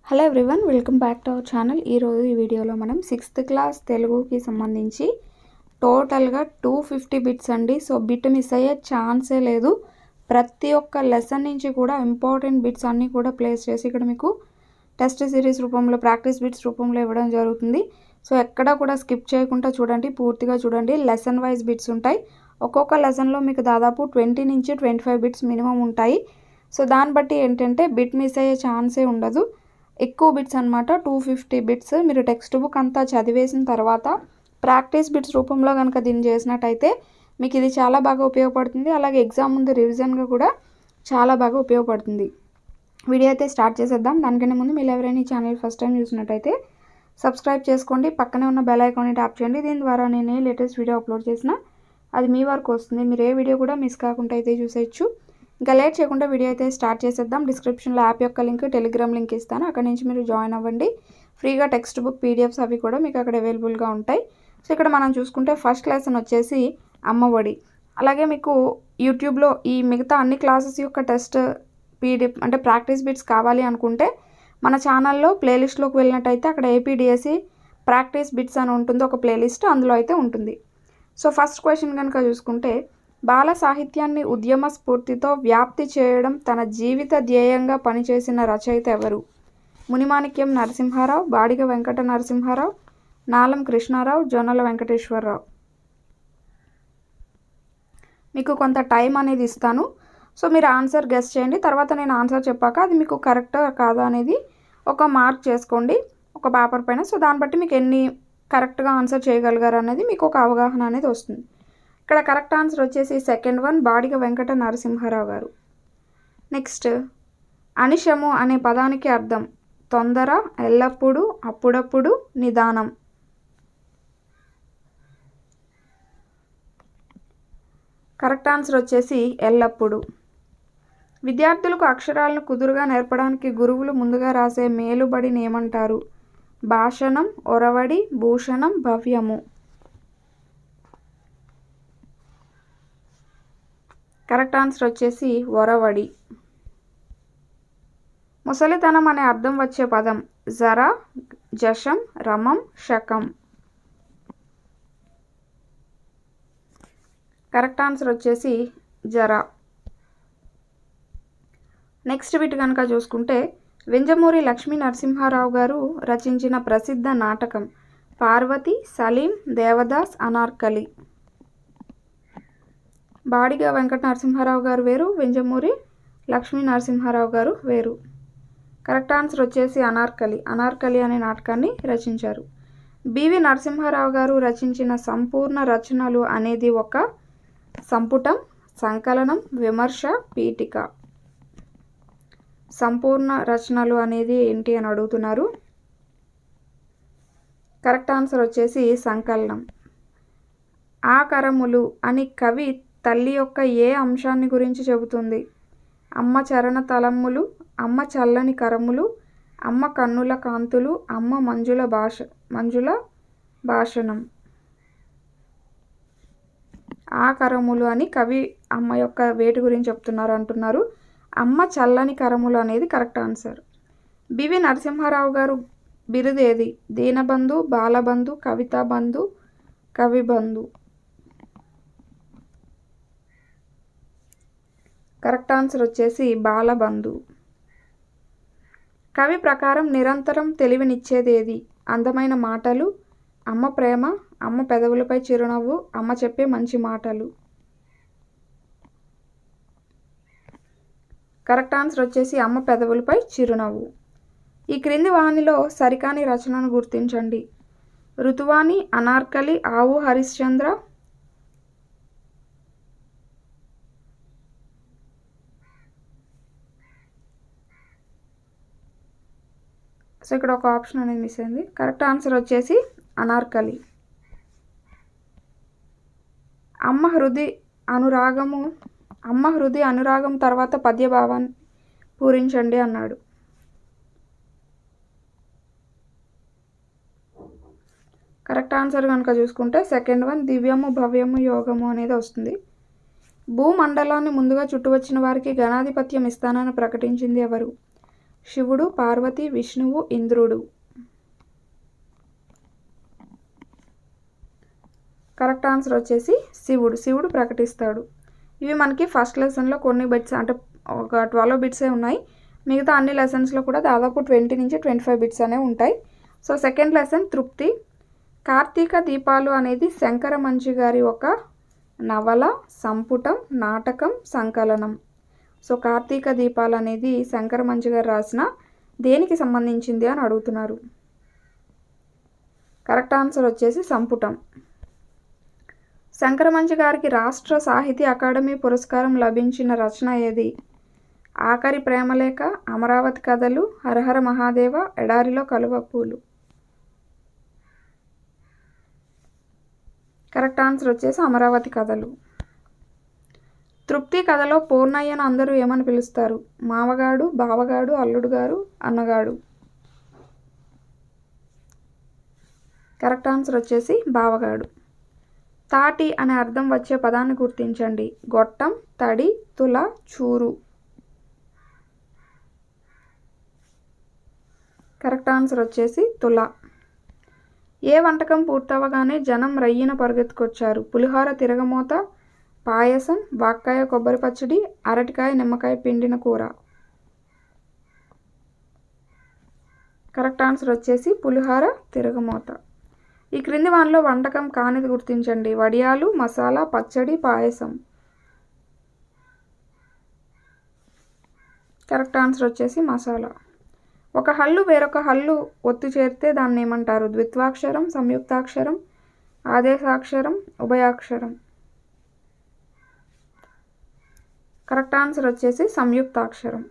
Hello everyone, welcome back to our channel. ఈరోజు ఈ వీడియోలో మనం 6th క్లాస్ తెలుగుకి సంబంధించి టోటల్గా 250 బిట్స్ అండి. సో బిట్ మిస్ అయ్యే ఛాన్సే లేదు. ప్రతి ఒక్క లెసన్ నుంచి కూడా ఇంపార్టెంట్ బిట్స్ అన్నీ కూడా ప్లేస్ చేసి ఇక్కడ మీకు టెస్ట్ సిరీస్ రూపంలో, ప్రాక్టీస్ బిట్స్ రూపంలో ఇవ్వడం జరుగుతుంది. సో ఎక్కడా కూడా స్కిప్ చేయకుండా చూడండి, పూర్తిగా చూడండి. లెసన్ వైజ్ బిట్స్ ఉంటాయి. ఒక్కొక్క లెసన్లో మీకు దాదాపు 20 నుంచి 25 బిట్స్ మినిమం ఉంటాయి. సో దాన్ని బట్టి ఏంటంటే బిట్ మిస్ అయ్యే ఛాన్సే ఉండదు. ఎక్కువ బిట్స్ అనమాట, 250 బిట్స్. మీరు టెక్స్ట్ బుక్ అంతా చదివేసిన తర్వాత ప్రాక్టీస్ బిట్స్ రూపంలో కనుక దీన్ని చేసినట్టయితే మీకు ఇది చాలా బాగా ఉపయోగపడుతుంది. అలాగే ఎగ్జామ్ ముందు రివిజన్గా కూడా చాలా బాగా ఉపయోగపడుతుంది. వీడియో అయితే స్టార్ట్ చేసేద్దాం. దానికన్నా ముందు మీరు ఎవరైనా ఈ ఛానల్ ఫస్ట్ టైం చూసినట్టయితే సబ్స్క్రైబ్ చేసుకోండి, పక్కనే ఉన్న బెల్ ఐకాన్ని ట్యాప్ చేయండి. దీని ద్వారా నేను ఏ లేటెస్ట్ వీడియో అప్లోడ్ చేసినా అది మీ వరకు వస్తుంది. మీరు ఏ వీడియో కూడా మిస్ కాకుండా అయితే చూసేయచ్చు. ఇంకా లేట్ చేయకుండా వీడియో అయితే స్టార్ట్ చేసేద్దాం. డిస్క్రిప్షన్లో యాప్ యొక్క లింక్, టెలిగ్రామ్ లింక్ ఇస్తాను, అక్కడ నుంచి మీరు జాయిన్ అవ్వండి. ఫ్రీగా టెక్స్ట్ బుక్, పీడిఎఫ్స్ అవి కూడా మీకు అక్కడ అవైలబుల్గా ఉంటాయి. సో ఇక్కడ మనం చూసుకుంటే ఫస్ట్ లెసన్ వచ్చేసి అమ్మఒడి. అలాగే మీకు యూట్యూబ్లో ఈ మిగతా అన్ని క్లాసెస్ యొక్క టెస్ట్ పీడిఎఫ్ అంటే ప్రాక్టీస్ బిట్స్ కావాలి అనుకుంటే మన ఛానల్లో ప్లేలిస్ట్లోకి వెళ్ళినట్టయితే అక్కడ ఏపీడిఎస్సి ప్రాక్టీస్ బిట్స్ అని ఉంటుంది, ఒక ప్లేలిస్ట్, అందులో అయితే ఉంటుంది. సో ఫస్ట్ క్వశ్చన్ కనుక చూసుకుంటే, బాల సాహిత్యాన్ని ఉద్యమ స్ఫూర్తితో వ్యాప్తి చేయడం తన జీవిత ధ్యేయంగా పనిచేసిన రచయిత ఎవరు? మునిమాణిక్యం నరసింహారావు, బాడిగ వెంకట నరసింహారావు, నాలం కృష్ణారావు, జొన్నల వెంకటేశ్వరరావు. మీకు కొంత టైం అనేది ఇస్తాను. సో మీరు ఆన్సర్ గెస్ చేయండి. తర్వాత నేను ఆన్సర్ చెప్పాక అది మీకు కరెక్టా కాదా అనేది ఒక మార్క్ చేసుకోండి ఒక పేపర్ పైన. సో దాన్ని బట్టి మీకు ఎన్ని కరెక్ట్గా ఆన్సర్ చేయగలిగారు అనేది మీకు ఒక అవగాహన అనేది వస్తుంది. ఇక్కడ కరెక్ట్ ఆన్సర్ వచ్చేసి సెకండ్ వన్, బాడిగ వెంకట నరసింహారావు గారు. నెక్స్ట్, అనిశము అనే పదానికి అర్థం తొందర, ఎల్లప్పుడూ, అప్పుడప్పుడు, నిదానం. కరెక్ట్ ఆన్సర్ వచ్చేసి ఎల్లప్పుడూ. విద్యార్థులకు అక్షరాలను కుదురుగా నేర్పడానికి గురువులు ముందుగా రాసే మేలుబడిని ఏమంటారు? భాషణం, ఒరవడి, భూషణం, భవ్యము. కరెక్ట్ ఆన్సర్ వచ్చేసి ఒరవడి. ముసలితనం అనే అర్థం వచ్చే పదం జర, జషం, రమం, శకం. కరెక్ట్ ఆన్సర్ వచ్చేసి జర. నెక్స్ట్ బిట్ కనుక చూసుకుంటే, వెంజమూరి లక్ష్మీ నరసింహారావు గారు రచించిన ప్రసిద్ధ నాటకం పార్వతి, సలీం, దేవదాస్, అనార్కలి. బాడిగ వెంకట నరసింహారావు గారు వేరు, వెంజమూరి లక్ష్మీ నరసింహారావు గారు వేరు. కరెక్ట్ ఆన్సర్ వచ్చేసి అనార్కలి. అనార్కలి అనే నాటకాన్ని రచించారు. బివి నరసింహారావు గారు రచించిన సంపూర్ణ రచనలు అనేది ఒక సంపుటం, సంకలనం, విమర్శ, పీఠిక. సంపూర్ణ రచనలు అనేది ఏంటి అని అడుగుతున్నారు. కరెక్ట్ ఆన్సర్ వచ్చేసి సంకలనం. ఆకరములు అని కవి తల్లి యొక్క ఏ అంశాన్ని గురించి చెబుతుంది? అమ్మ చరణ తలమ్ములు, అమ్మ చల్లని కరములు, అమ్మ కన్నుల కాంతులు, అమ్మ మంజుల భాషణం. ఆకరములు అని కవి అమ్మ యొక్క వేటి గురించి చెప్తున్నారు అంటున్నారు. అమ్మ చల్లని కరములు అనేది కరెక్ట్ ఆన్సర్. బివి నరసింహారావు గారు బిరుదు ఏది? దీనబంధు, బాలబంధు, కవితాబంధు, కవిబంధు. కరెక్ట్ ఆన్సర్ వచ్చేసి బాలబంధు. కవి ప్రకారం నిరంతరం తెలివినిచ్చేది ఏది? అందమైన మాటలు, అమ్మ ప్రేమ, అమ్మ పెదవులపై చిరునవ్వు, అమ్మ చెప్పే మంచి మాటలు. కరెక్ట్ ఆన్సర్ వచ్చేసి అమ్మ పెదవులపై చిరునవ్వు. ఈ క్రింది వాణిలో సరికాని రచనను గుర్తించండి. ఋతువాణి, అనార్కలి, ఆవు హరిశ్చంద్ర. సో ఇక్కడ ఒక ఆప్షన్ అనేది మిస్ అయింది. కరెక్ట్ ఆన్సర్ వచ్చేసి అనార్కలి. అమ్మ హృది అనురాగం తర్వాత పద్యభావాన్ని పూరించండి అన్నాడు. కరెక్ట్ ఆన్సర్ కనుక చూసుకుంటే సెకండ్ వన్, దివ్యము, భవ్యము, యోగము అనేది వస్తుంది. భూమండలాన్ని ముందుగా చుట్టువచ్చిన వారికి గణాధిపత్యం ఇస్తానని ప్రకటించింది ఎవరు? శివుడు, పార్వతి, విష్ణువు, ఇంద్రుడు. కరెక్ట్ ఆన్సర్ వచ్చేసి శివుడు ప్రకటిస్తాడు. ఇవి మనకి ఫస్ట్ లెసన్లో కొన్ని బిట్స్ అంటే ఒక 12 బిట్సే ఉన్నాయి. మిగతా అన్ని లెసన్స్లో కూడా దాదాపు 20 నుంచి 25 బిట్స్ అనేవి ఉంటాయి. సో సెకండ్ లెసన్ తృప్తి. కార్తీక దీపాలు అనేది శంకరమంచి గారి ఒక నవల, సంపుటం, నాటకం, సంకలనం. సో కార్తీక దీపాలు అనేది శంకరమంచి గారు రాసిన దేనికి సంబంధించింది అని అడుగుతున్నారు. కరెక్ట్ ఆన్సర్ వచ్చేసి సంపుటం. శంకరమంచి గారికి రాష్ట్ర సాహితీ అకాడమీ పురస్కారం లభించిన రచన ఏది? ఆఖరి ప్రేమలేఖ, అమరావతి కథలు, హరహర మహాదేవ, ఎడారిలో కలువ పూలు. కరెక్ట్ ఆన్సర్ వచ్చేసి అమరావతి కథలు. తృప్తి కథలో పూర్ణయ్యను అందరూ ఏమని పిలుస్తారు? మావగాడు, బావగాడు, అల్లుడు గారు, అన్నగాడు. కరెక్ట్ ఆన్సర్ వచ్చేసి బావగాడు. తాటి అనే అర్థం వచ్చే పదాన్ని గుర్తించండి. గొట్టం, తడి, తుల, చూరు. కరెక్ట్ ఆన్సర్ వచ్చేసి తుల. ఏ వంటకం పూర్తవగానే జనం రయ్యిన పరుగెత్తుకొచ్చారు? పులిహోర, తిరగమోత, పాయసం, వాక్కాయ కొబ్బరి పచ్చడి, అరటికాయ నిమ్మకాయ పిండిన కూర. కరెక్ట్ ఆన్సర్ వచ్చేసి పులిహోర, తిరగమోత. ఈ క్రింది వానిలో వంటకం కానిది గుర్తించండి. వడియాలు, మసాలా, పచ్చడి, పాయసం. కరెక్ట్ ఆన్సర్ వచ్చేసి మసాలా. ఒక హల్లు వేరొక హల్లు ఒత్తు చేరితే దాన్ని ఏమంటారు? ద్విత్వాక్షరం, సంయుక్తాక్షరం, ఆదేశాక్షరం, ఉభయాక్షరం. కరెక్ట్ ఆన్సర్ వచ్చేసి సంయుక్తాక్షరం.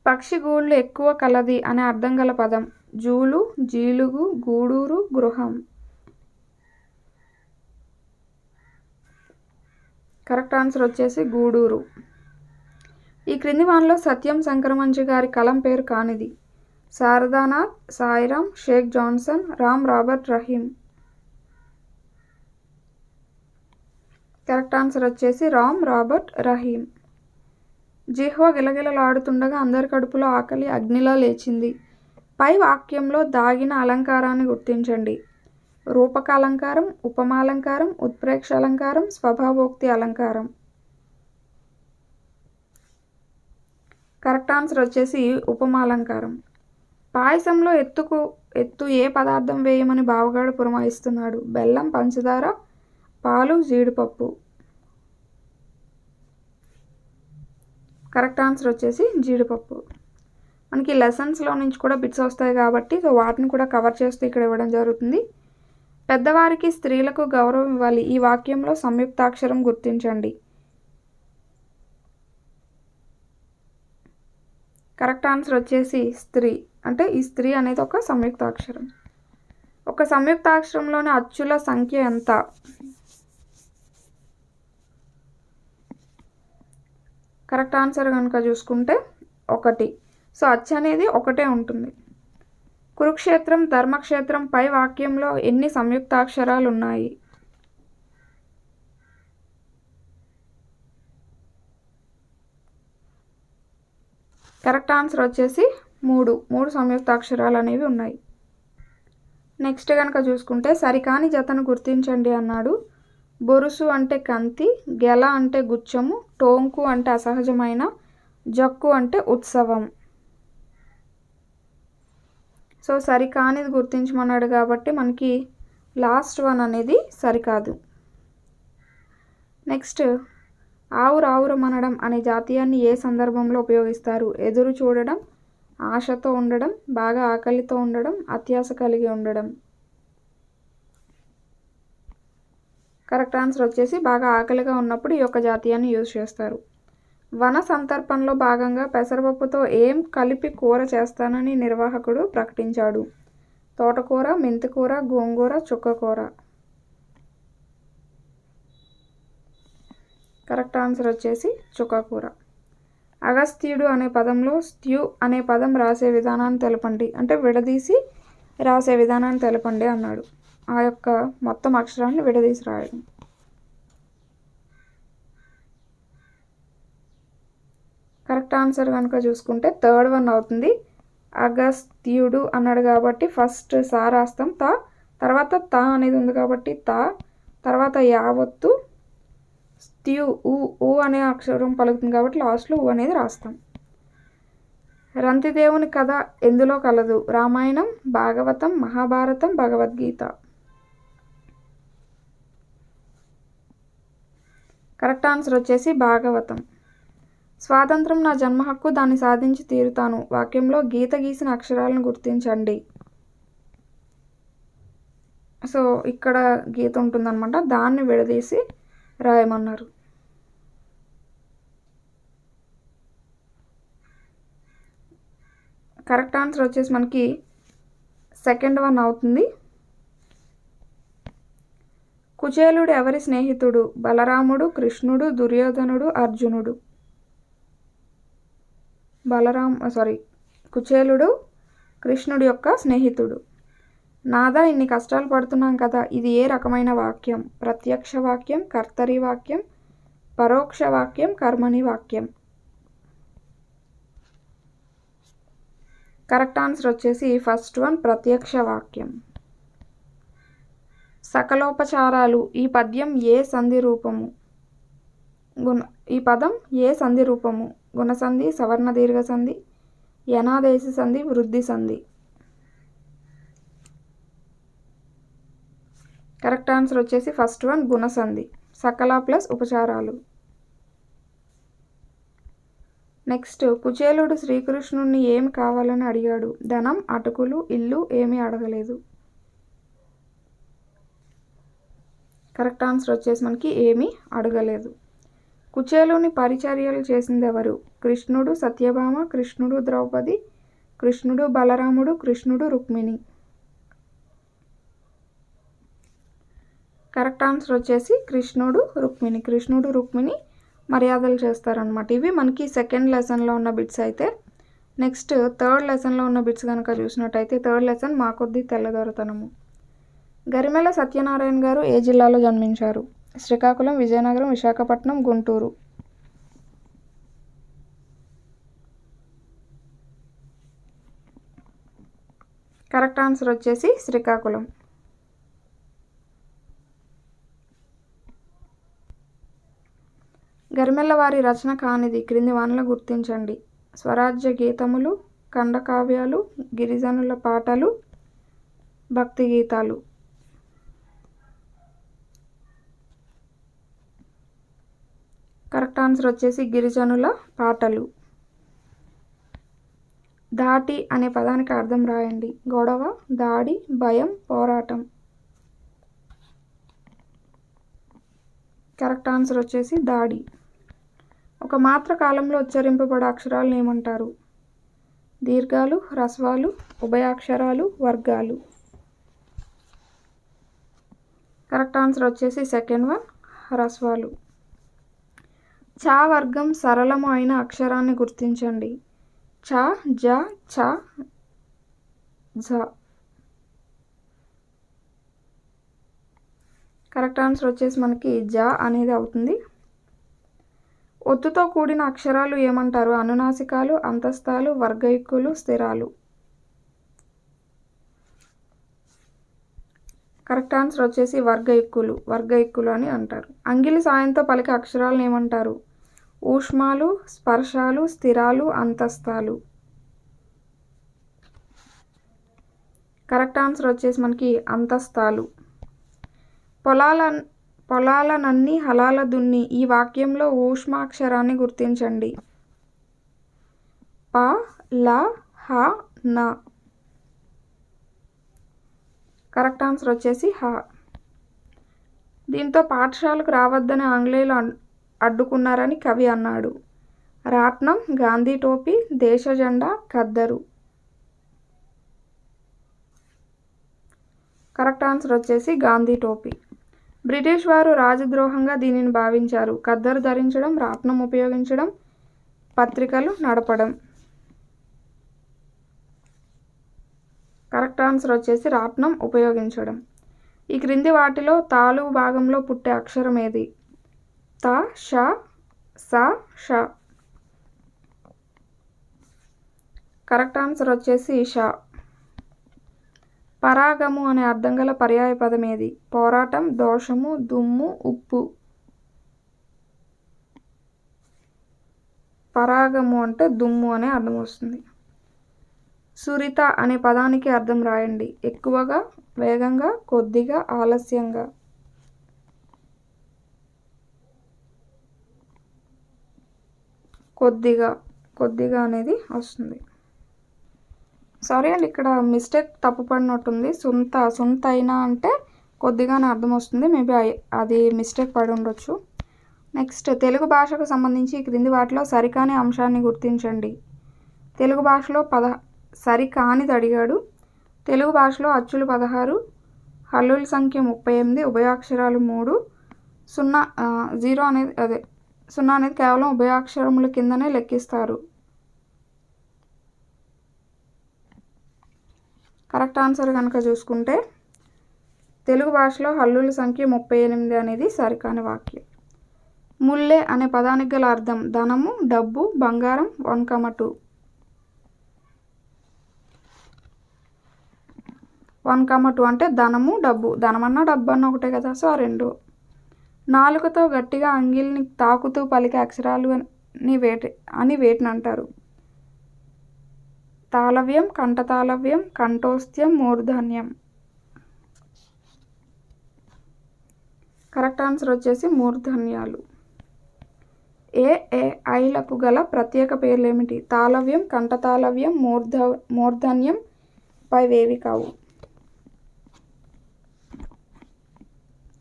పక్షి గూళ్ళు ఎక్కువ కలది అనే అర్థం గల పదం. జూలు, జీలుగు, గూడూరు, గృహం. కరెక్ట్ ఆన్సర్ వచ్చేసి గూడూరు. ఈ క్రింది వానిలో సత్యం శంకరమంచి గారి కలం పేరు కానిది? Sharadanath, Sairam, Shaik Johnson, Ram Robert Rahim. Correct answer వచ్చేసి రామ్ రాబర్ట్ రహీం. జిహ్వ గిలగిలలాడుతుండగా అందరి కడుపులో ఆకలి అగ్నిలా లేచింది. పై వాక్యంలో దాగిన అలంకారాన్ని గుర్తించండి. రూపక అలంకారం, ఉపమాలంకారం, ఉత్ప్రేక్ష అలంకారం, స్వభావోక్తి అలంకారం. కరెక్ట్ ఆన్సర్ వచ్చేసి ఉపమాలంకారం. పాయసంలో ఎత్తు ఏ పదార్థం వేయమని బావగాడు పురమాయిస్తున్నాడు? బెల్లం, పంచదార, పాలు, జీడిపప్పు. కరెక్ట్ ఆన్సర్ వచ్చేసి జీడిపప్పు. మనకి లెసన్స్లో నుంచి కూడా బిట్స్ వస్తాయి కాబట్టి సో వాటిని కూడా కవర్ చేస్తూ ఇక్కడ ఇవ్వడం జరుగుతుంది. పెద్దవారికి స్త్రీలకు గౌరవం ఇవ్వాలి. ఈ వాక్యంలో సంయుక్తాక్షరం గుర్తించండి. కరెక్ట్ ఆన్సర్ వచ్చేసి స్త్రీ. అంటే ఈ స్త్రీ అనేది ఒక సంయుక్తాక్షరం. ఒక సంయుక్తాక్షరంలోని అచ్చుల సంఖ్య ఎంత? కరెక్ట్ ఆన్సర్ కనుక చూసుకుంటే 1. సో అచ్చు అనేది ఒకటే ఉంటుంది. కురుక్షేత్రం, ధర్మక్షేత్రం పై వాక్యంలో ఎన్ని సంయుక్తాక్షరాలు ఉన్నాయి? కరెక్ట్ ఆన్సర్ వచ్చేసి 3 సంయుక్తాక్షరాలు అనేవి ఉన్నాయి. నెక్స్ట్ కనుక చూసుకుంటే సరికాని జతను గుర్తించండి అన్నాడు. బొరుసు అంటే కంతి, గెల అంటే గుచ్చము, టోంకు అంటే అసహజమైన, జక్కు అంటే ఉత్సవం. సో సరికానిది గుర్తించమన్నాడు కాబట్టి మనకి లాస్ట్ వన్ అనేది సరికాదు. నెక్స్ట్ ఆవురావురమనడం అనే జాతీయాన్ని ఏ సందర్భంలో ఉపయోగిస్తారు? ఎదురు చూడడం, ఆశతో ఉండడం, బాగా ఆకలితో ఉండడం, అత్యాశ కలిగి ఉండడం. కరెక్ట్ ఆన్సర్ వచ్చేసి బాగా ఆకలిగా ఉన్నప్పుడు ఈ యొక్క జాతీయాన్ని యూజ్ చేస్తారు. వన సంతర్పణలో భాగంగా పెసరపప్పుతో ఏం కలిపి కూర చేస్తానని నిర్వాహకుడు ప్రకటించాడు? తోటకూర, మెంతికూర, గోంగూర, చుక్కకూర. కరెక్ట్ ఆన్సర్ వచ్చేసి చుక్కకూర. అగస్త్యుడు అనే పదంలో స్త్యూ అనే పదం రాసే విధానాన్ని తెలపండి. అంటే విడదీసి రాసే విధానాన్ని తెలపండి అన్నాడు. ఆ యొక్క మొత్తం అక్షరాన్ని విడదీసి రాయడం. కరెక్ట్ ఆన్సర్ కనుక చూసుకుంటే థర్డ్ వన్ అవుతుంది. అగస్త్యుడు అన్నాడు కాబట్టి ఫస్ట్ సా రాస్తాం, తర్వాత తా అనేది ఉంది కాబట్టి తా, తర్వాత యావత్తు, త్యు ఊ అనే అక్షరం పలుకుతుంది కాబట్టి లాస్ట్లో ఊ అనేది రాస్తాం. రంతిదేవుని కథ ఎందులో కలదు? రామాయణం, భాగవతం, మహాభారతం, భగవద్గీత. కరెక్ట్ ఆన్సర్ వచ్చేసి భాగవతం. స్వాతంత్రం నా జన్మ హక్కు, దాన్ని సాధించి తీరుతాను వాక్యంలో గీత గీసిన అక్షరాలను గుర్తించండి. సో ఇక్కడ గీత ఉంటుందన్నమాట, దాన్ని విడదీసి రాయమన్నారు. కరెక్ట్ ఆన్సర్ వచ్చేసి మనకి సెకండ్ వన్ అవుతుంది. కుచేలుడు ఎవరి స్నేహితుడు? బలరాముడు, కృష్ణుడు, దుర్యోధనుడు, అర్జునుడు. కుచేలుడు కృష్ణుడి యొక్క స్నేహితుడు. నాదా ఇన్ని కష్టాలు పడుతున్నాం కదా, ఇది ఏ రకమైన వాక్యం? ప్రత్యక్ష వాక్యం, కర్తరి వాక్యం, పరోక్ష వాక్యం, కర్మణి వాక్యం. కరెక్ట్ ఆన్సర్ వచ్చేసి ఫస్ట్ వన్ ప్రత్యక్ష వాక్యం. సకలోపచారాలు ఈ పద్యం ఏ సంధి రూపము? ఈ పదం ఏ సంధి రూపము? గుణసంధి, సవర్ణ దీర్ఘ సంధి, యనాదేశ సంధి, వృద్ధి సంధి. కరెక్ట్ ఆన్సర్ వచ్చేసి ఫస్ట్ వన్ గుణసంధి. సకల ప్లస్ ఉపచారాలు. నెక్స్ట్, కుచేలుడు శ్రీకృష్ణుడిని ఏమి కావాలని అడిగాడు? ధనం, అటుకులు, ఇల్లు. ఏమీ అడగలేదు. కరెక్ట్ ఆన్సర్ వచ్చేసి మనకి ఏమీ అడగలేదు. కుచేలుని పరిచర్యలు చేసింది ఎవరు? కృష్ణుడు, సత్యభామ, కృష్ణుడు, ద్రౌపది, కృష్ణుడు, బలరాముడు, కృష్ణుడు, రుక్మిణి. కరెక్ట్ ఆన్సర్ వచ్చేసి కృష్ణుడు, రుక్మిణి. కృష్ణుడు, రుక్మిణి మర్యాదలు చేస్తారనమాట. ఇవి మనకి సెకండ్ లెసన్లో ఉన్న బిట్స్ అయితే. నెక్స్ట్ థర్డ్ లెసన్లో ఉన్న బిట్స్ కనుక చూసినట్టయితే థర్డ్ లెసన్ మా కొద్ది తెల్లదొరతనము. గరిమెల సత్యనారాయణ గారు ఏ జిల్లాలో జన్మించారు? శ్రీకాకుళం, విజయనగరం, విశాఖపట్నం, గుంటూరు. కరెక్ట్ ఆన్సర్ వచ్చేసి శ్రీకాకుళం. గరిమెల్ల వారి రచన కానిది క్రింది వానలు గుర్తించండి. స్వరాజ్య గీతములు, ఖండకావ్యాలు, గిరిజనుల పాటలు, భక్తి గీతాలు. కరెక్ట్ ఆన్సర్ వచ్చేసి గిరిజనుల పాటలు. దాటి అనే పదానికి అర్థం రాయండి. గొడవ, దాడి, భయం, పోరాటం. కరెక్ట్ ఆన్సర్ వచ్చేసి దాడి. ఒక మాత్ర కాలంలో ఉచ్చరింపబడే అక్షరాలను ఏమంటారు? దీర్ఘాలు, హ్రస్వాలు, ఉభయాక్షరాలు, వర్గాలు. కరెక్ట్ ఆన్సర్ వచ్చేసి సెకండ్ వన్ హ్రస్వాలు. చ వర్గం సరళము అయిన అక్షరాన్ని గుర్తించండి. చ, జ, చ, ఝ. కరెక్ట్ ఆన్సర్ వచ్చేసి మనకి జ అనేది అవుతుంది. ఒత్తుతో కూడిన అక్షరాలు ఏమంటారు? అనునాసికాలు, అంతస్తాలు, వర్గయుక్కులు, స్థిరాలు. కరెక్ట్ ఆన్సర్ వచ్చేసి వర్గయుక్కులు అని అంటారు. అంగిలి సాయంతో పలికే అక్షరాలను ఏమంటారు? ఊష్మాలు, స్పర్శాలు, స్థిరాలు, అంతస్తాలు. కరెక్ట్ ఆన్సర్ వచ్చేసి మనకి అంతస్తాలు. పొలాలనన్ని హలాల దున్ని ఈ వాక్యంలో ఊష్మాక్షరాన్ని గుర్తించండి. ప, ల, హ, న. కరెక్ట్ ఆన్సర్ వచ్చేసి హ. దీంతో పాఠశాలకు రావద్దని ఆంగ్లేయులు అడ్డుకున్నారని కవి అన్నాడు. రాట్నం, గాంధీ టోపీ, దేశ జెండా, ఖద్దరు. కరెక్ట్ ఆన్సర్ వచ్చేసి గాంధీ టోపీ. బ్రిటిష్ వారు రాజద్రోహంగా దీనిని భావించారు. ఖద్దరు ధరించడం, రాట్నం ఉపయోగించడం, పత్రికలు నడపడం. కరెక్ట్ ఆన్సర్ వచ్చేసి రాట్నం ఉపయోగించడం. ఈ క్రింది వాటిలో తాలు భాగంలో పుట్టే అక్షరం ఏది? త, ష, స, ష. కరెక్ట్ ఆన్సర్ వచ్చేసి షా. పరాగము అనే అర్థం గల పర్యాయ పదం ఏది? పోరాటం, దోషము, దుమ్ము, ఉప్పు. పరాగము అంటే దుమ్ము అనే అర్థం వస్తుంది. సురిత అనే పదానికి అర్థం రాయండి. ఎక్కువగా, వేగంగా, కొద్దిగా, ఆలస్యంగా. కొద్దిగా, కొద్దిగా అనేది వస్తుంది. సారీ అండి, ఇక్కడ మిస్టేక్ తప్పు పడినట్టుంది. సుంత అయినా అంటే కొద్దిగా అని అర్థం వస్తుంది. మేబీ అది మిస్టేక్ పడి ఉండొచ్చు. నెక్స్ట్, తెలుగు భాషకు సంబంధించి క్రింది వాటిలో సరికాని అంశాన్ని గుర్తించండి. తెలుగు భాషలో సరికానిది అడిగాడు. తెలుగు భాషలో అచ్చులు 16, హల్లుల సంఖ్య 38, ఉభయాక్షరాలు 3, 0 అనేది కేవలం ఉభయాక్షరముల కిందనే లెక్కిస్తారు. కరెక్ట్ ఆన్సర్ కనుక చూసుకుంటే తెలుగు భాషలో హల్లుల సంఖ్య 38 అనేది సరికాని వాక్యం. ముల్లె అనే పదానికి గల అర్థం ధనము, డబ్బు, బంగారం. 1,2. 1,2 అంటే ధనము, డబ్బు. ధనమన్నా డబ్బు అన్న ఒకటే కదా, సో 2. నాలుకతో గట్టిగా అంగిల్ని తాకుతూ పలికే అక్షరాలు అని వేటిని అంటారు? తాళవ్యం, కంఠతాళవ్యం, కంఠోస్త్యం, మూర్ధన్యం. కరెక్ట్ ఆన్సర్ వచ్చేసి మూర్ధన్యాలు. ఐలకు గల ప్రత్యేక పేర్లు ఏమిటి? తాళవ్యం, కంఠతాళవ్యం, మూర్ధన్యం పైవేవి కావు.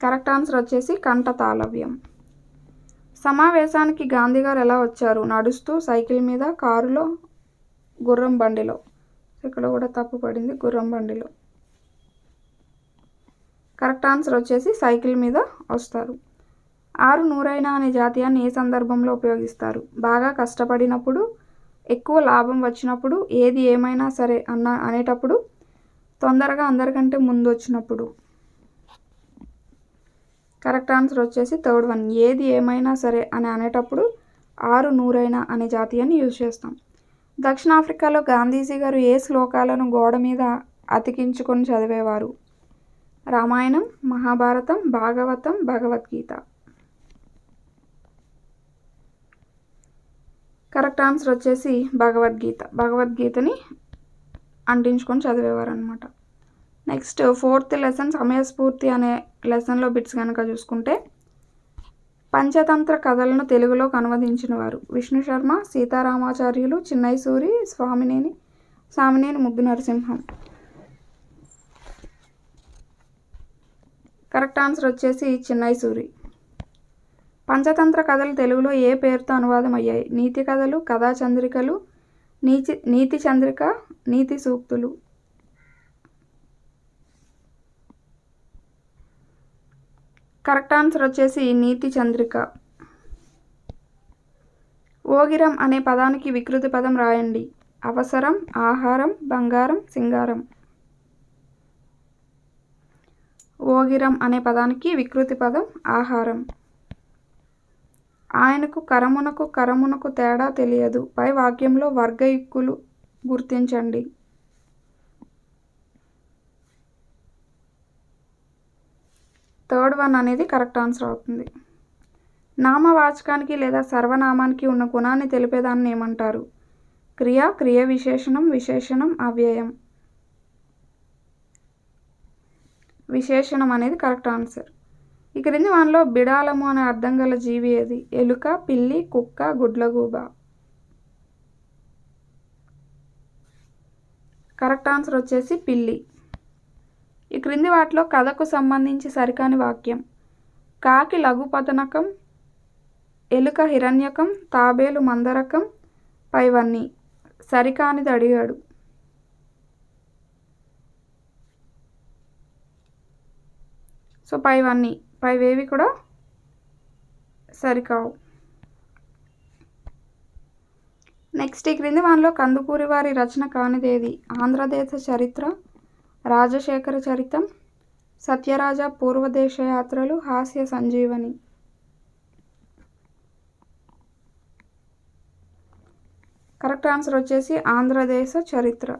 కరెక్ట్ ఆన్సర్ వచ్చేసి కంఠతాళవ్యం. సమావేశానికి గాంధీ గారు ఎలా వచ్చారు? నడుస్తూ, సైకిల్ మీద, కారులో, గుర్రం బండిలో. ఇక్కడ కూడా తప్పు పడింది, గుర్రం బండిలో. కరెక్ట్ ఆన్సర్ వచ్చేసి సైకిల్ మీద వస్తారు. 6 నూరైనా అనే జాతీయాన్ని ఏ సందర్భంలో ఉపయోగిస్తారు? బాగా కష్టపడినప్పుడు, ఎక్కువ లాభం వచ్చినప్పుడు, ఏది ఏమైనా సరే అనేటప్పుడు, తొందరగా అందరికంటే ముందు వచ్చినప్పుడు. కరెక్ట్ ఆన్సర్ వచ్చేసి 3rd వన్. ఏది ఏమైనా సరే అని అనేటప్పుడు 6 నూరైనా అనే జాతీయాన్ని యూజ్ చేస్తాం. దక్షిణాఫ్రికాలో గాంధీజీ గారు ఏ శ్లోకాలను గోడ మీద అతికించుకొని చదివేవారు? రామాయణం, మహాభారతం, భాగవతం, భగవద్గీత. కరెక్ట్ ఆన్సర్ వచ్చేసి భగవద్గీత. భగవద్గీతని అంటించుకొని చదివేవారు అనమాట. నెక్స్ట్, 4th లెసన్ సమయస్ఫూర్తి అనే లెసన్లో బిట్స్ కనుక చూసుకుంటే పంచతంత్ర కథలను తెలుగులోకి అనువదించిన వారు? విష్ణు శర్మ, సీతారామాచార్యులు, చిన్నై సూరి, సామినేని ముద్దు నరసింహం. కరెక్ట్ ఆన్సర్ వచ్చేసి చిన్నై సూరి. పంచతంత్ర కథలు తెలుగులో ఏ పేరుతో అనువాదం అయ్యాయి? నీతి కథలు, కథా చంద్రికలు, నీతి చంద్రిక, నీతి సూక్తులు. కరెక్ట్ ఆన్సర్ వచ్చేసి నీతి చంద్రిక. ఓగిరం అనే పదానికి వికృతి పదం రాయండి. అవసరం, ఆహారం, బంగారం, సింగారం. ఓగిరం అనే పదానికి వికృతి పదం ఆహారం. ఆయనకు కరమునకు తేడా తెలియదు. పై వాక్యంలో వర్గయుక్కులు గుర్తించండి. థర్డ్ వన్ అనేది కరెక్ట్ ఆన్సర్ అవుతుంది. నామవాచకానికి లేదా సర్వనామానికి ఉన్న గుణాన్ని తెలిపేదాన్ని ఏమంటారు? క్రియ విశేషణం, అవ్యయం. విశేషణం అనేది కరెక్ట్ ఆన్సర్. ఈ క్రింది వానిలో బిడాలము అనే అర్థం గల జీవి ఏది? ఎలుక, పిల్లి, కుక్క, గుడ్లగూబ. కరెక్ట్ ఆన్సర్ వచ్చేసి పిల్లి. ఈ క్రింది వాటిలో కథకు సంబంధించి సరికాని వాక్యం. కాకి లఘుపతనకం, ఎలుక హిరణ్యకం, తాబేలు మందరకం, పైవన్నీ. సరికానిది అడిగాడు. సో పైవేవి కూడా సరికావు. నెక్స్ట్, ఈ క్రింది వానిలో కందుకూరి వారి రచన కానిదేది? ఆంధ్రదేశ చరిత్ర, రాజశేఖర చరితం, సత్యరాజ పూర్వదేశ యాత్రలు, హాస్య సంజీవని. కరెక్ట్ ఆన్సర్ వచ్చేసి ఆంధ్రదేశ చరిత్ర.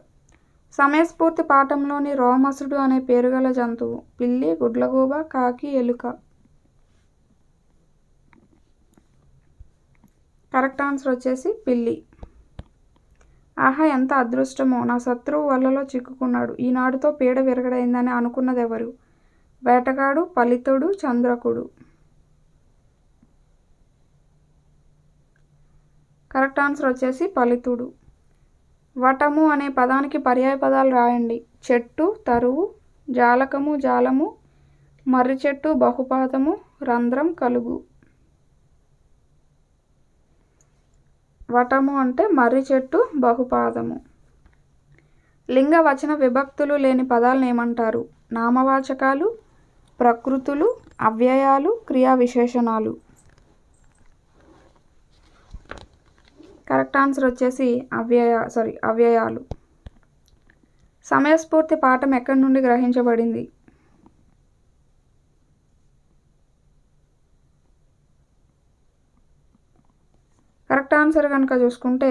సమయస్ఫూర్తి పాఠంలోని రోమసుడు అనే పేరుగల జంతువు. పిల్లి, గుడ్లగూబ, కాకి, ఎలుక. కరెక్ట్ ఆన్సర్ వచ్చేసి పిల్లి. ఆహా ఎంత అదృష్టమో, నా శత్రువు వలలో చిక్కుకున్నాడు, ఈనాడుతో పీడ విరగడైందని అనుకున్నదెవరు? వేటగాడు, ఫలితుడు, చంద్రకుడు. కరెక్ట్ ఆన్సర్ వచ్చేసి ఫలితుడు. వటము అనే పదానికి పర్యాయ పదాలు రాయండి. చెట్టు, తరువు, జాలకము, జాలము, మర్రి చెట్టు, బహుపాదము, రంధ్రం, కలుగు. వటము అంటే మర్రి చెట్టు, బహుపాదము. లింగ వచన విభక్తులు లేని పదాలను ఏమంటారు? నామవాచకాలు, ప్రకృతులు, అవ్యయాలు, క్రియా విశేషణాలు. కరెక్ట్ ఆన్సర్ వచ్చేసి అవ్యయాలు. సమయస్ఫూర్తి పాఠం ఎక్కడి నుండి గ్రహించబడింది? కరెక్ట్ ఆన్సర్ కనుక చూసుకుంటే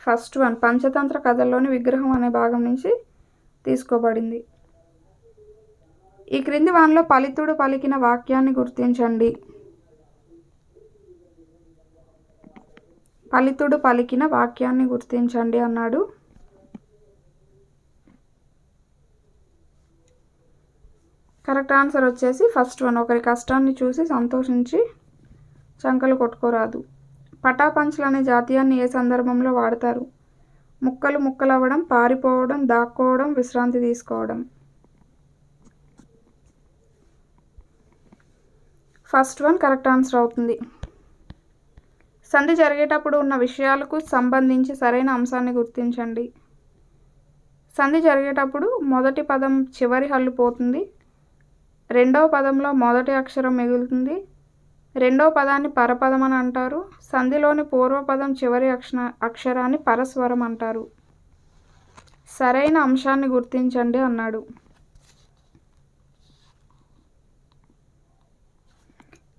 ఫస్ట్ వన్ పంచతంత్ర కథల్లోని విగ్రహం అనే భాగం నుంచి తీసుకోబడింది. ఈ క్రింది వానిలో ఫలితుడు పలికిన వాక్యాన్ని గుర్తించండి. ఫలితుడు పలికిన వాక్యాన్ని గుర్తించండి అన్నాడు. కరెక్ట్ ఆన్సర్ వచ్చేసి ఫస్ట్ వన్. ఒకరి కష్టాన్ని చూసి సంతోషించి చంకలు కొట్టుకోరాదు. పటాపంచలు అనే జాతీయాన్ని ఏ సందర్భంలో వాడతారు? ముక్కలు ముక్కలవ్వడం, పారిపోవడం, దాక్కోవడం, విశ్రాంతి తీసుకోవడం. ఫస్ట్ వన్ కరెక్ట్ ఆన్సర్ అవుతుంది. సంధి జరిగేటప్పుడు ఉన్న విషయాలకు సంబంధించి సరైన అంశాన్ని గుర్తించండి. సంధి జరిగేటప్పుడు మొదటి పదం చివరి హల్లు పోతుంది, రెండవ పదంలో మొదటి అక్షరం మిగులుతుంది, రెండవ పదాన్ని పరపదం అని అంటారు, సంధిలోని పూర్వపదం చివరి అక్షరాన్ని పరస్వరం అంటారు. సరైన అంశాన్ని గుర్తించండి అన్నాడు.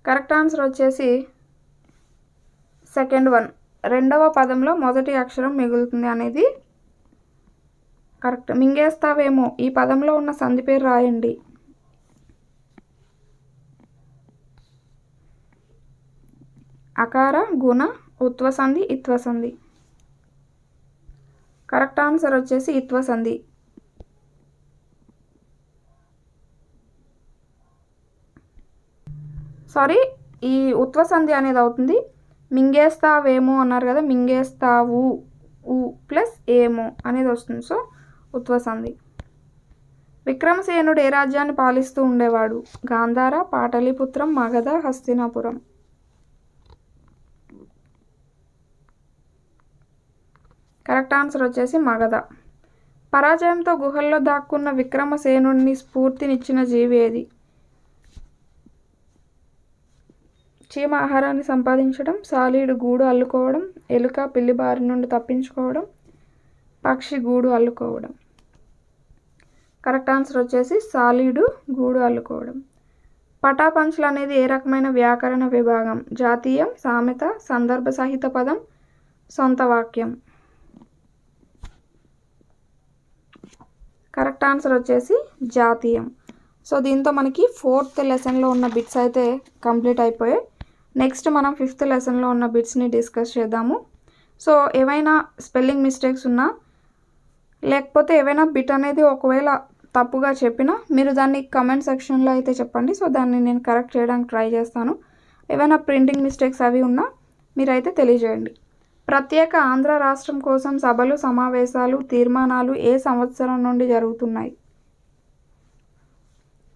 కరెక్ట్ ఆన్సర్ వచ్చేసి సెకండ్ వన్. రెండవ పదంలో మొదటి అక్షరం మిగులుతుంది అనేది కరెక్ట్. మింగేస్తావేమో ఈ పదంలో ఉన్న సంధి పేరు రాయండి. అకార, గుణ, ఉత్వసంధి, ఇత్వసంధి. కరెక్ట్ ఆన్సర్ వచ్చేసి ఇత్వసంధి. ఈ ఉత్వసంధి అనేది అవుతుంది. మింగేస్తావేమో అన్నారు కదా, మింగేస్తావు ప్లస్ ఏమో అనేది వస్తుంది. సో ఉత్వసంధి. విక్రమసేనుడు ఏ రాజ్యాన్ని పాలిస్తూ ఉండేవాడు? గాంధార, పాటలీపుత్రం, మగధ, హస్తినాపురం. కరెక్ట్ ఆన్సర్ వచ్చేసి మగధ. పరాజయంతో గుహల్లో దాక్కున్న విక్రమసేనుడిని స్ఫూర్తినిచ్చిన జీవి ఏది? చీమ ఆహారాన్ని సంపాదించడం, సాలీడు గూడు అల్లుకోవడం, ఎలుక పిల్లి బారి నుండి తప్పించుకోవడం, పక్షి గూడు అల్లుకోవడం. కరెక్ట్ ఆన్సర్ వచ్చేసి సాలీడు గూడు అల్లుకోవడం. పటాపంచలు అనేది ఏ రకమైన వ్యాకరణ విభాగం? జాతీయం, సామెత, సందర్భ సహిత పదం, సొంత వాక్యం. కరెక్ట్ ఆన్సర్ వచ్చేసి జాతీయం. సో దీంతో మనకి 4th లెసన్లో ఉన్న బిట్స్ అయితే కంప్లీట్ అయిపోయాయి. నెక్స్ట్ మనం 5th లెసన్లో ఉన్న బిట్స్ని డిస్కస్ చేద్దాము. సో ఏవైనా స్పెల్లింగ్ మిస్టేక్స్ ఉన్నా, లేకపోతే ఏవైనా బిట్ అనేది ఒకవేళ తప్పుగా చెప్పినా మీరు దాన్ని కమెంట్ సెక్షన్లో అయితే చెప్పండి. సో దాన్ని నేను కరెక్ట్ చేయడానికి ట్రై చేస్తాను. ఏవైనా ప్రింటింగ్ మిస్టేక్స్ అవి ఉన్నా మీరైతే తెలియజేయండి. ప్రత్యేక ఆంధ్ర రాష్ట్రం కోసం సభలు, సమావేశాలు, తీర్మానాలు ఏ సంవత్సరం నుండి జరుగుతున్నాయి?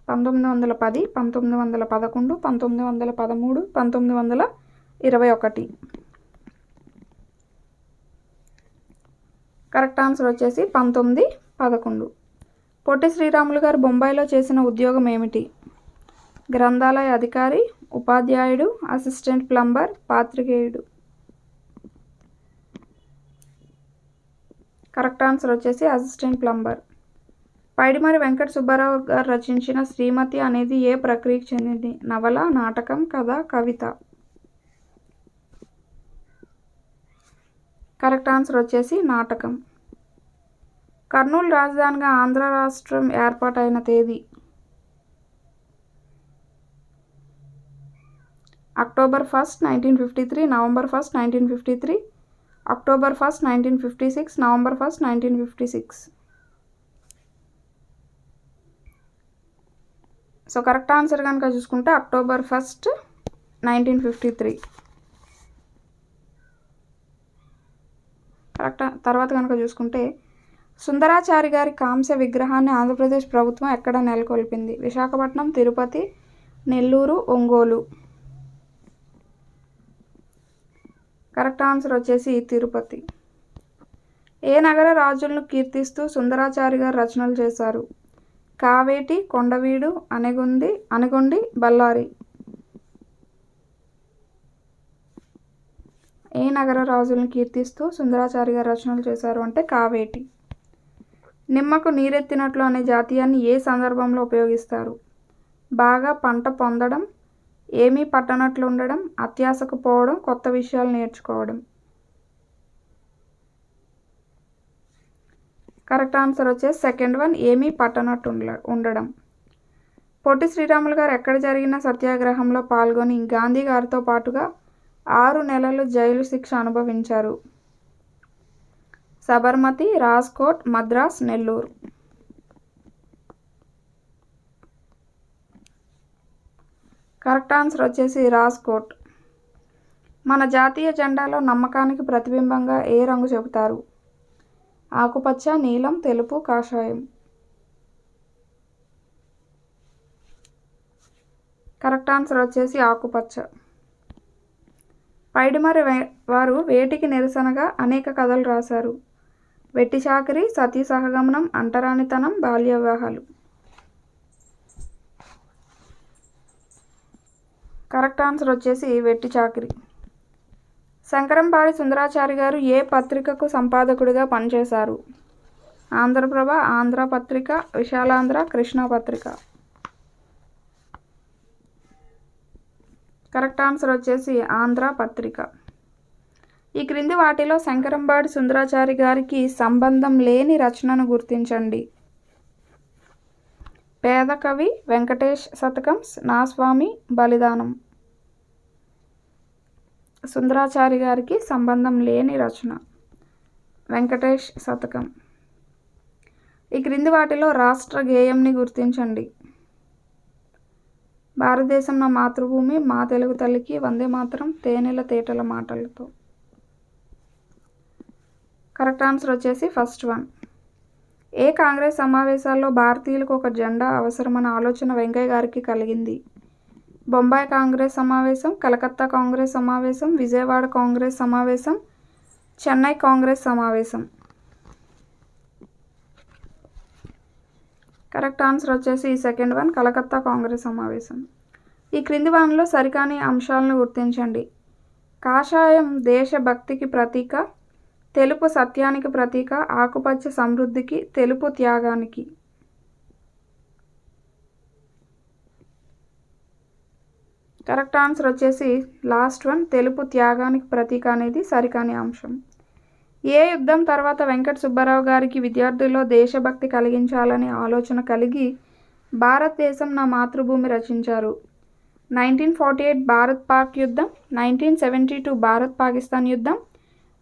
1910, 1911, 1913, 1921. కరెక్ట్ ఆన్సర్ వచ్చేసి 1911. పొట్టి శ్రీరాములు గారు బొంబాయిలో చేసిన ఉద్యోగం ఏమిటి? గ్రంథాలయ అధికారి, ఉపాధ్యాయుడు, అసిస్టెంట్ ప్లంబర్, పాత్రికేయుడు. కరెక్ట్ ఆన్సర్ వచ్చేసి అసిస్టెంట్ ప్లంబర్. పైడిమరి వెంకట సుబ్బారావు గారు రచించిన శ్రీమతి అనేది ఏ ప్రక్రియకు చెందింది? నవల, నాటకం, కథ, కవిత. కరెక్ట్ ఆన్సర్ వచ్చేసి నాటకం. కర్నూలు రాజధానిగా ఆంధ్ర రాష్ట్రం ఏర్పాటైన తేదీ October 1, 1953, November 1, 1953, October 1, 1956, November 1, 1956. So correct answer కనుక చూసుకుంటే అక్టోబర్ 1, 1953. కరెక్ట్. తర్వాత కనుక చూసుకుంటే సుందరాచారి గారి కాంస్య విగ్రహాన్ని ఆంధ్రప్రదేశ్ ప్రభుత్వం ఎక్కడ నెలకొల్పింది? విశాఖపట్నం, తిరుపతి, నెల్లూరు, ఒంగోలు. కరెక్ట్ ఆన్సర్ వచ్చేసి తిరుపతి. ఏ నగర రాజులను కీర్తిస్తూ సుందరాచారి గారు రచనలు చేశారు? కావేటి, కొండవీడు, అనగొండి, బళ్ళారి. ఏ నగర రాజులను కీర్తిస్తూ సుందరాచారి గారు రచనలు చేశారు అంటే కావేటి. నిమ్మకు నీరెత్తినట్లు అనే జాతీయాన్ని ఏ సందర్భంలో ఉపయోగిస్తారు? బాగా పంట పొందడం, ఏమీ పట్టనట్లు ఉండడం, అత్యాశకు పోవడం, కొత్త విషయాలు నేర్చుకోవడం. కరెక్ట్ ఆన్సర్ వచ్చేసి సెకండ్ వన్, ఏమీ పట్టనట్టు ఉండడం. పొట్టి శ్రీరాములు గారు ఎక్కడ జరిగిన సత్యాగ్రహంలో పాల్గొని గాంధీ గారితో పాటుగా 6 నెలలు జైలు శిక్ష అనుభవించారు? సబర్మతి, రాజ్కోట్, మద్రాస్, నెల్లూరు. కరెక్ట్ ఆన్సర్ వచ్చేసి రాజ్కోట్. మన జాతీయ జెండాలో నమ్మకానికి ప్రతిబింబంగా ఏ రంగు చెబుతారు? ఆకుపచ్చ, నీలం, తెలుపు, కాషాయం. కరెక్ట్ ఆన్సర్ వచ్చేసి ఆకుపచ్చ. పైడిమర్రి వారు వేటికి నిరసనగా అనేక కథలు రాశారు? వెట్టి చాకిరి, సతీ సహగమనం, అంటరానితనం, బాల్య వివాహాలు. కరెక్ట్ ఆన్సర్ వచ్చేసి వెట్టి చాకిరి. శంకరంపాడి సుందరాచారి గారు ఏ పత్రికకు సంపాదకుడిగా పనిచేశారు? ఆంధ్రప్రభ, ఆంధ్రపత్రిక, విశాలాంధ్ర, కృష్ణా పత్రిక. కరెక్ట్ ఆన్సర్ వచ్చేసి ఆంధ్ర పత్రిక. ఈ క్రింది వాటిలో శంకరంపాడి సుందరాచారి గారికి సంబంధం లేని రచనను గుర్తించండి. పేదకవి, వెంకటేష్ శతకం, నా స్వామి, బలిదానం. సుందరాచారి గారికి సంబంధం లేని రచన వెంకటేష్ శతకం. ఈ క్రింది వాటిలో రాష్ట్ర గేయంని గుర్తించండి. భారతదేశం నా మాతృభూమి, మా తెలుగు తల్లికి వందే మాతరం, తేనెల తేటల మాటలతో. కరెక్ట్ ఆన్సర్ వచ్చేసి ఫస్ట్ వన్. ఏ కాంగ్రెస్ సమావేశాల్లో భారతీయులకు ఒక జెండా అవసరమన్న ఆలోచన వెంకయ్య గారికి కలిగింది? బొంబాయి కాంగ్రెస్ సమావేశం, కలకత్తా కాంగ్రెస్ సమావేశం, విజయవాడ కాంగ్రెస్ సమావేశం, చెన్నై కాంగ్రెస్ సమావేశం. కరెక్ట్ ఆన్సర్ వచ్చేసి సెకండ్ వన్, కలకత్తా కాంగ్రెస్ సమావేశం. ఈ క్రింది వాటిలో సరికాని అంశాలను గుర్తించండి. కాషాయం దేశభక్తికి ప్రతీక, తెలుపు సత్యానికి ప్రతీక, ఆకుపచ్చ సమృద్ధికి, తెలుపు త్యాగానికి. కరెక్ట్ ఆన్సర్ వచ్చేసి లాస్ట్ వన్, తెలుపు త్యాగానికి ప్రతీక అనేది సరికాని అంశం. ఏ యుద్ధం తర్వాత వెంకట సుబ్బారావు గారికి విద్యార్థుల్లో దేశభక్తి కలిగించాలనే ఆలోచన కలిగి భారతదేశం నా మాతృభూమి రచించారు? 1948 భారత్ పాక్ యుద్ధం, 1972 భారత్ పాకిస్తాన్ యుద్ధం,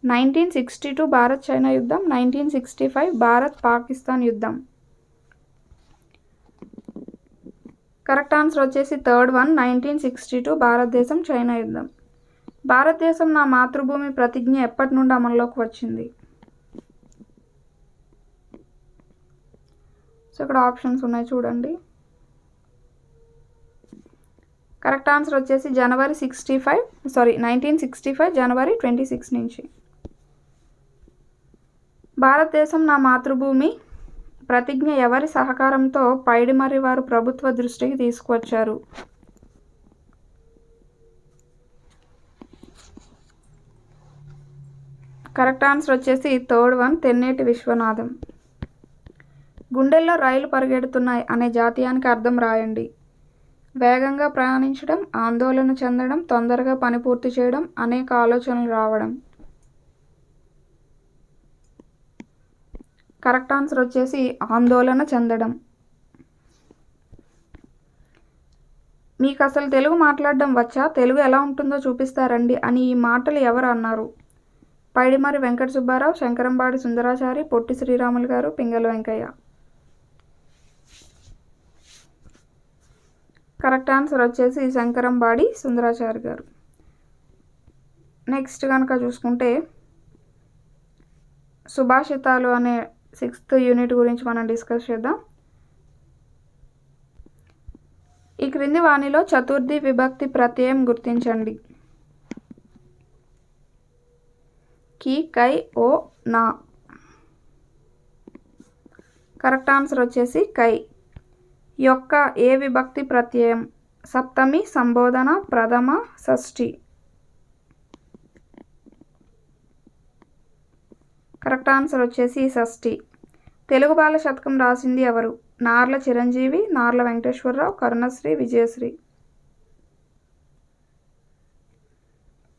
1962 భారత్ చైనా యుద్ధం, 1965 భారత్ పాకిస్తాన్ యుద్ధం. కరెక్ట్ ఆన్సర్ వచ్చేసి థర్డ్ వన్, 1962 భారతదేశం చైనా యుద్ధం. భారతదేశం నా మాతృభూమి ప్రతిజ్ఞ ఎప్పటి నుండి అమల్లోకి వచ్చింది? సో ఇక్కడ ఆప్షన్స్ ఉన్నాయి చూడండి. కరెక్ట్ ఆన్సర్ వచ్చేసి 1965 జనవరి 26 నుంచి. భారతదేశం నా మాతృభూమి ప్రతిజ్ఞ ఎవరి సహకారంతో పైడిమర్రి వారు ప్రభుత్వ దృష్టికి తీసుకువచ్చారు? కరెక్ట్ ఆన్సర్ వచ్చేసి థర్డ్ వన్, తెన్నేటి విశ్వనాథం. గుండెల్లో రైలు పరిగెడుతున్నాయి అనే జాతీయానికి అర్థం రాయండి. వేగంగా ప్రయాణించడం, ఆందోళన చెందడం, తొందరగా పని పూర్తి చేయడం, అనేక ఆలోచనలు రావడం. కరెక్ట్ ఆన్సర్ వచ్చేసి ఆందోళన చెందడం. మీకు అసలు తెలుగు మాట్లాడడం వచ్చా, తెలుగు ఎలా ఉంటుందో చూపిస్తారండి అని ఈ మాటలు ఎవరు అన్నారు? పైడిమర్రి వెంకట సుబ్బారావు, శంకరంబాడి సుందరాచారి, పొట్టి శ్రీరాములు గారు, పింగళ వెంకయ్య. కరెక్ట్ ఆన్సర్ వచ్చేసి శంకరంబాడి సుందరాచారి గారు. నెక్స్ట్ కనుక చూసుకుంటే సుభాషితాలు అనే 6th యూనిట్ గురించి మనం డిస్కస్ చేద్దాం. ఈ క్రింది వాణిలో చతుర్థి విభక్తి ప్రత్యయం గుర్తించండి. కి, కై, ఓ, నా. కరెక్ట్ ఆన్సర్ వచ్చేసి కై. యొక్క ఏ విభక్తి ప్రత్యయం? సప్తమి, సంబోధన, ప్రథమ, షష్ఠి. కరెక్ట్ ఆన్సర్ వచ్చేసి షష్ఠి. తెలుగు బాల శతకం రాసింది ఎవరు? నార్ల చిరంజీవి, నార్ల వెంకటేశ్వరరావు, కరుణశ్రీ, విజయశ్రీ.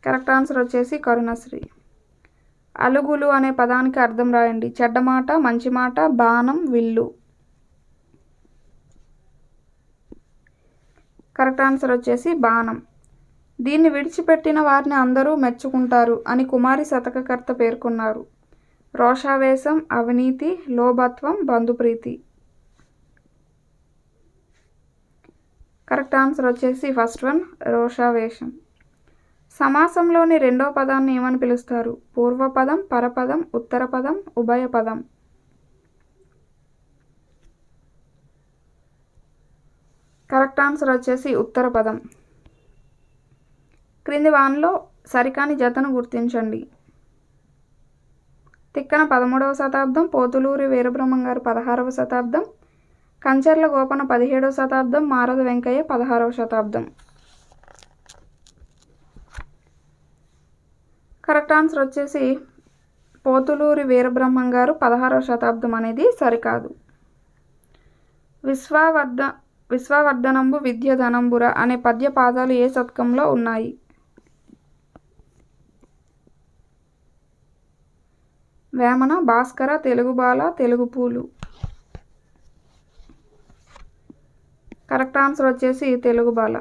కరెక్ట్ ఆన్సర్ వచ్చేసి కరుణశ్రీ. అలుగులు అనే పదానికి అర్థం రాయండి. చెడ్డ మాట, మంచి మాట, బాణం, విల్లు. కరెక్ట్ ఆన్సర్ వచ్చేసి బాణం. దీన్ని విడిచిపెట్టిన వారిని అందరూ మెచ్చుకుంటారు అని కుమారి శతకకర్త పేర్కొన్నారు. రోషావేశం, అవినీతి, లోభత్వం, బంధుప్రీతి. కరెక్ట్ ఆన్సర్ వచ్చేసి ఫస్ట్ వన్, రోషావేశం. సమాసంలోని రెండో పదాన్ని ఏమని పిలుస్తారు? పూర్వపదం, పరపదం, ఉత్తర పదం, ఉభయ పదం. కరెక్ట్ ఆన్సర్ వచ్చేసి ఉత్తర పదం. క్రింది వానిలో సరికాని జతను గుర్తించండి. తిక్కన 13వ శతాబ్దం, పోతులూరి వీరబ్రహ్మం గారు 16వ శతాబ్దం, కంచర్ల గోపన్న 17వ శతాబ్దం, మారద వెంకయ్య 16వ శతాబ్దం. కరెక్ట్ ఆన్సర్ వచ్చేసి పోతులూరి వీరబ్రహ్మం గారు 16వ శతాబ్దం అనేది సరికాదు. విశ్వవర్ధనంబు విద్య ధనంబుర అనే పద్య పాదాలు ఏ శతకంలో ఉన్నాయి? వేమన, భాస్కర, తెలుగు బాల, తెలుగు పూలు. కరెక్ట్ ఆన్సర్ వచ్చేసి తెలుగు బాల.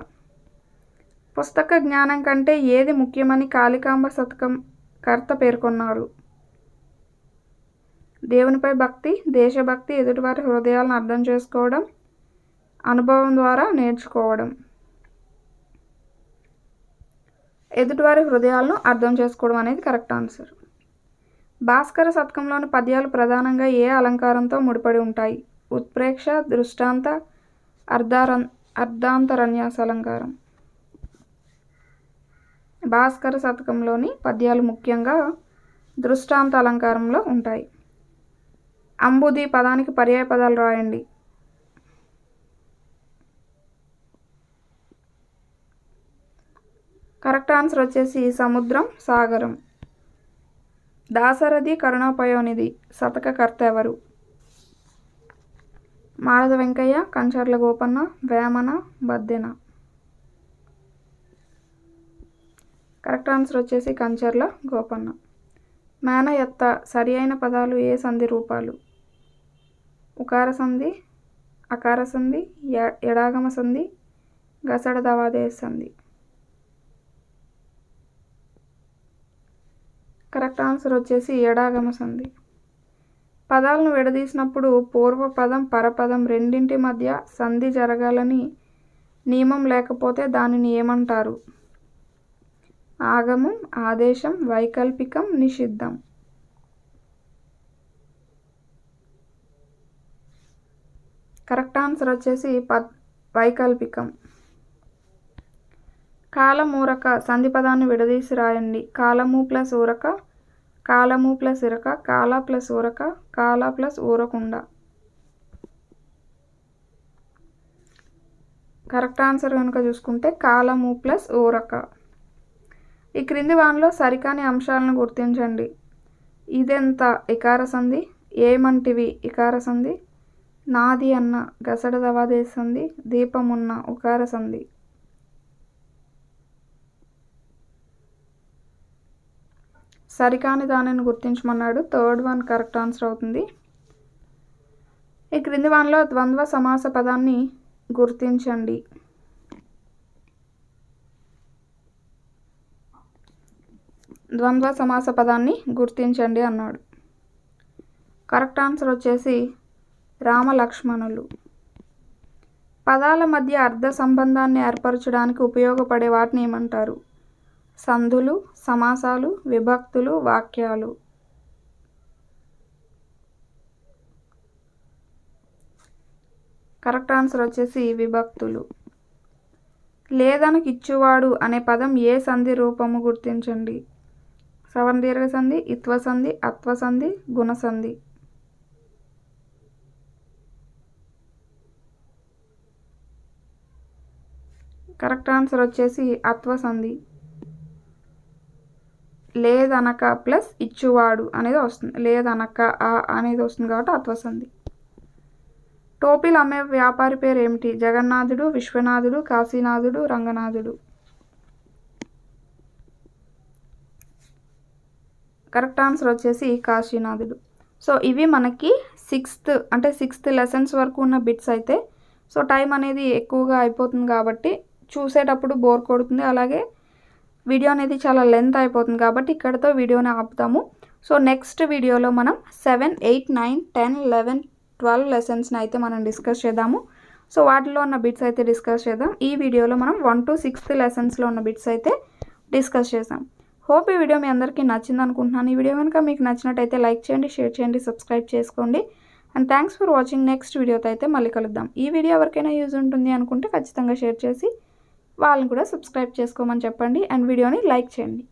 పుస్తక జ్ఞానం కంటే ఏది ముఖ్యమని కాళికాంబ శతకం కర్త పేర్కొన్నారు? దేవునిపై భక్తి, దేశభక్తి, ఎదుటివారి హృదయాలను అర్థం చేసుకోవడం, అనుభవం ద్వారా నేర్చుకోవడం. ఎదుటివారి హృదయాలను అర్థం చేసుకోవడం అనేది కరెక్ట్ ఆన్సర్. భాస్కర శతకంలోని పద్యాలు ప్రధానంగా ఏ అలంకారంతో ముడిపడి ఉంటాయి? ఉత్ప్రేక్ష, దృష్టాంత, అర్ధాంతరన్యాస అలంకారం. భాస్కర శతకంలోని పద్యాలు ముఖ్యంగా దృష్టాంత అలంకారంలో ఉంటాయి. అంబుది పదానికి పర్యాయ పదాలు రాయండి. కరెక్ట్ ఆన్సర్ వచ్చేసి సముద్రం, సాగరం. దాశరథి కరుణాపయోనిధి శతకకర్త ఎవరు? మారద వెంకయ్య, కంచర్ల గోపన్న, వేమన, బద్దెన. కరెక్ట్ ఆన్సర్ వచ్చేసి కంచర్ల గోపన్న. మేన ఎత్త సరి అయిన పదాలు ఏ సంధి రూపాలు? ఉకార సంధి, అకార సంధి, ఎడాగమ సంధి, గసడ దవాదేశ సంధి. కరెక్ట్ ఆన్సర్ వచ్చేసి ఎడాగమ సంధి. పదాలను విడదీసినప్పుడు పూర్వపదం, పరపదం రెండింటి మధ్య సంధి జరగాలని నియమం లేకపోతే దానిని ఏమంటారు? ఆగమం, ఆదేశం, వైకల్పికం, నిషిద్ధం. కరెక్ట్ ఆన్సర్ వచ్చేసి వైకల్పికం. కాలమూరక సంధి పదాన్ని విడదీసి రాయండి. కాలము ప్లస్ ఊరక, కాలము ప్లస్ ఇరక, కాల ప్లస్ ఊరక, కాల ప్లస్ ఊరకుండ. కరెక్ట్ ఆన్సర్ కనుక చూసుకుంటే కాలము ప్లస్ ఊరక. ఈ క్రింది వానిలో సరికాని అంశాలను గుర్తించండి. ఇదెంత ఇకార సంధి, ఏమంటివి ఇకార సంధి, నాది అన్న గసడ దవాదేశ సంధి, దీపమున్న ఉకార సంధి. సరికాని దానిని గుర్తించమన్నాడు. థర్డ్ వన్ కరెక్ట్ ఆన్సర్ అవుతుంది. ఈ క్రింది వానిలో ద్వంద్వ సమాస పదాన్ని గుర్తించండి. ద్వంద్వ సమాస పదాన్ని గుర్తించండి అన్నాడు. కరెక్ట్ ఆన్సర్ వచ్చేసి రామలక్ష్మణులు. పదాల మధ్య అర్థ సంబంధాన్ని ఏర్పరచడానికి ఉపయోగపడే వాటిని ఏమంటారు? సంధులు, సమాసాలు, విభక్తులు, వాక్యాలు. కరెక్ట్ ఆన్సర్ వచ్చేసి విభక్తులు. లేదనకి ఇచ్చువాడు అనే పదం ఏ సంధి రూపము గుర్తించండి? సవర్ణ దీర్ఘ సంధి, ఇత్వ సంధి, అత్వ సంధి, గుణ సంధి. కరెక్ట్ ఆన్సర్ వచ్చేసి అత్వ సంధి. లేదనక ప్లస్ ఇచ్చువాడు అనేది వస్తుంది. లేదనక అనేది వస్తుంది కాబట్టి అత్వ సంధి. టోపీలు అమ్మే వ్యాపారి పేరు ఏమిటి? జగన్నాథుడు, విశ్వనాథుడు, కాశీనాథుడు, రంగనాథుడు. కరెక్ట్ ఆన్సర్ వచ్చేసి కాశీనాథుడు. సో ఇవి మనకి సిక్స్త్ లెసన్స్ వరకు ఉన్న బిట్స్ అయితే. సో టైం అనేది ఎక్కువగా అయిపోతుంది కాబట్టి చూసేటప్పుడు బోర్ కొడుతుంది, అలాగే వీడియో అనేది చాలా లెంత్ అయిపోతుంది కాబట్టి ఇక్కడితో వీడియోని ఆపుతాము. సో నెక్స్ట్ వీడియోలో మనం 7, 8, 9, 10, 11, 12 లెసన్స్ని అయితే మనం డిస్కస్ చేద్దాము. సో వాటిలో ఉన్న బిట్స్ అయితే డిస్కస్ చేద్దాం. ఈ వీడియోలో మనం 1 to 6th లెసన్స్లో ఉన్న బిట్స్ అయితే డిస్కస్ చేద్దాం. హోప్ ఈ వీడియో మీ అందరికీ నచ్చింది అనుకుంటున్నాను. ఈ వీడియో కనుక మీకు నచ్చినట్టయితే లైక్ చేయండి, షేర్ చేయండి, సబ్స్క్రైబ్ చేసుకోండి. And thanks for watching. Next వీడియోతో అయితే మళ్ళీ కలుద్దాం. ఈ వీడియో ఎవరికైనా యూజ్ ఉంటుంది అనుకుంటే ఖచ్చితంగా షేర్ చేసి వాళ్ళని కూడా సబ్స్క్రైబ్ చేసుకోమని చెప్పండి అండ్ వీడియోని లైక్ చేయండి.